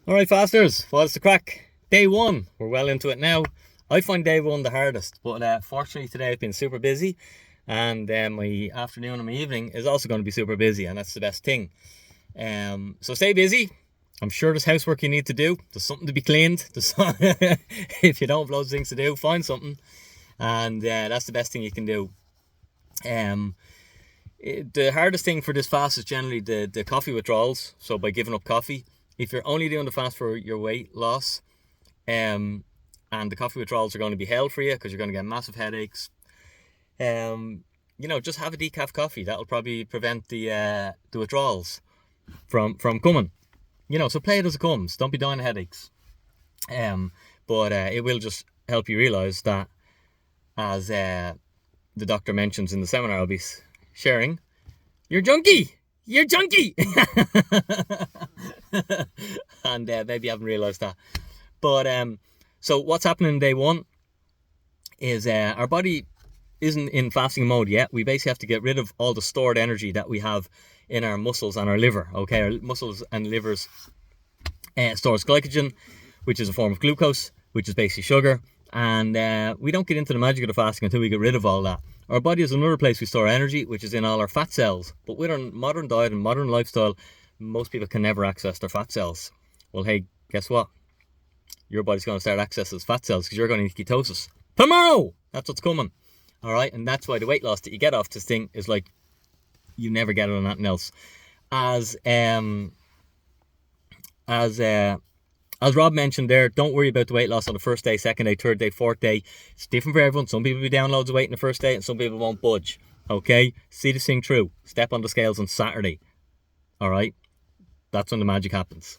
All right, fasters, what's the crack? Day one, we're well into it now. I find day one the hardest, but fortunately today I've been super busy, and my afternoon and my evening is also going to be super busy, and that's the best thing. So stay busy. I'm sure there's housework you need to do. There's something to be cleaned. If you don't have loads of things to do, find something, and that's the best thing you can do. Um, the hardest thing for this fast is generally the coffee withdrawals. So by giving up coffee, if you're only doing the fast for your weight loss, um, and the coffee withdrawals are going to be hell for you because you're going to get massive headaches. Just have a decaf coffee. That'll probably prevent the withdrawals from coming. So play it as it comes. Don't be dying of headaches. But it will just help you realize that, as the doctor mentions in the seminar I'll be sharing, you're junkie. You're junkie. And maybe you haven't realized that. But so what's happening in day one is our body isn't in fasting mode yet. We basically have to get rid of all the stored energy that we have in our muscles and our liver. Okay, our muscles and livers stores glycogen, which is a form of glucose, which is basically sugar. And we don't get into the magic of the fasting until we get rid of all that. Our body is another place we store energy, which is in all our fat cells. But with our modern diet and modern lifestyle, most people can never access their fat cells. Well, hey, guess what? Your body's going to start accessing those fat cells because you're going into ketosis tomorrow. That's what's coming. All right, and that's why the weight loss that you get off this thing is like you never get it on anything else. As Rob mentioned there, don't worry about the weight loss on the first day, second day, third day, fourth day. It's different for everyone. Some people will be down loads of weight in the first day, and some people won't budge. Okay, see this thing through. Step on the scales on Saturday. All right, that's when the magic happens.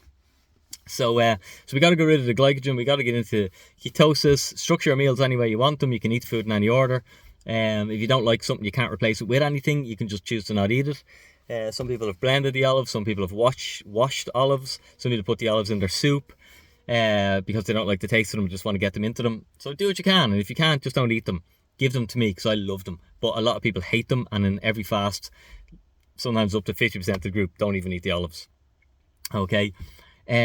So we got to get rid of the glycogen. We got to get into ketosis. Structure your meals any way you want them. You can eat the food in any order. If you don't like something, you can't replace it with anything. You can just choose to not eat it. Some people have blended the olives. Some people have washed olives. Some people put the olives in their soup because they don't like the taste of them. Just want to get them into them. So do what you can. And if you can't, just don't eat them. Give them to me because I love them. But a lot of people hate them. And in every fast, sometimes up to 50% of the group don't even eat the olives. Okay. Keep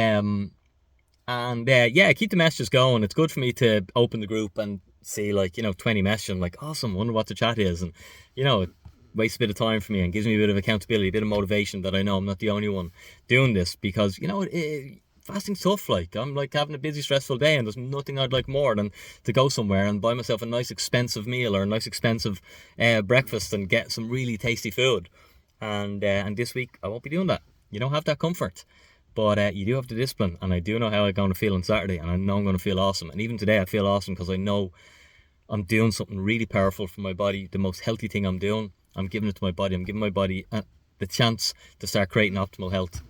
the messages going. It's good for me to open the group and see 20 messages. I'm like, awesome, wonder what the chat is. And it wastes a bit of time for me and gives me a bit of accountability, a bit of motivation that I know I'm not the only one doing this, because fasting's tough. I'm like having a busy, stressful day, and there's nothing I'd like more than to go somewhere and buy myself a nice expensive meal or a nice expensive breakfast and get some really tasty food. And this week I won't be doing that. You don't have that comfort. But you do have the discipline, and I do know how I'm going to feel on Saturday, and I know I'm going to feel awesome. And even today, I feel awesome because I know I'm doing something really powerful for my body, the most healthy thing I'm doing. I'm giving it to my body. I'm giving my body the chance to start creating optimal health.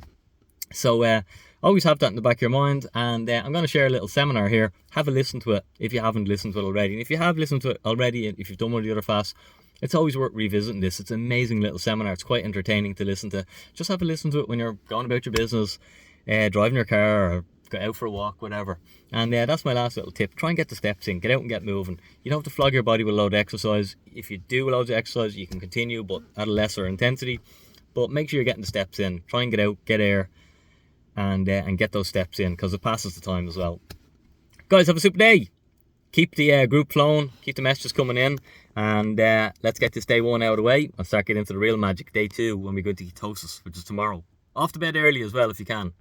So always have that in the back of your mind. And I'm going to share a little seminar here. Have a listen to it if you haven't listened to it already. And if you have listened to it already, and if you've done one of the other fasts, it's always worth revisiting this. It's an amazing little seminar. It's quite entertaining to listen to. Just have a listen to it when you're going about your business, driving your car, or go out for a walk, whatever. And that's my last little tip. Try and get the steps in. Get out and get moving. You don't have to flog your body with a load of exercise. If you do loads of exercise, you can continue, but at a lesser intensity. But make sure you're getting the steps in. Try and get out, get air, and get those steps in, because it passes the time as well. Guys, have a super day. Keep the group flowing, keep the messages coming in, and let's get this day one out of the way and start getting into the real magic, day two, when we go to ketosis, which is tomorrow. Off to bed early as well if you can.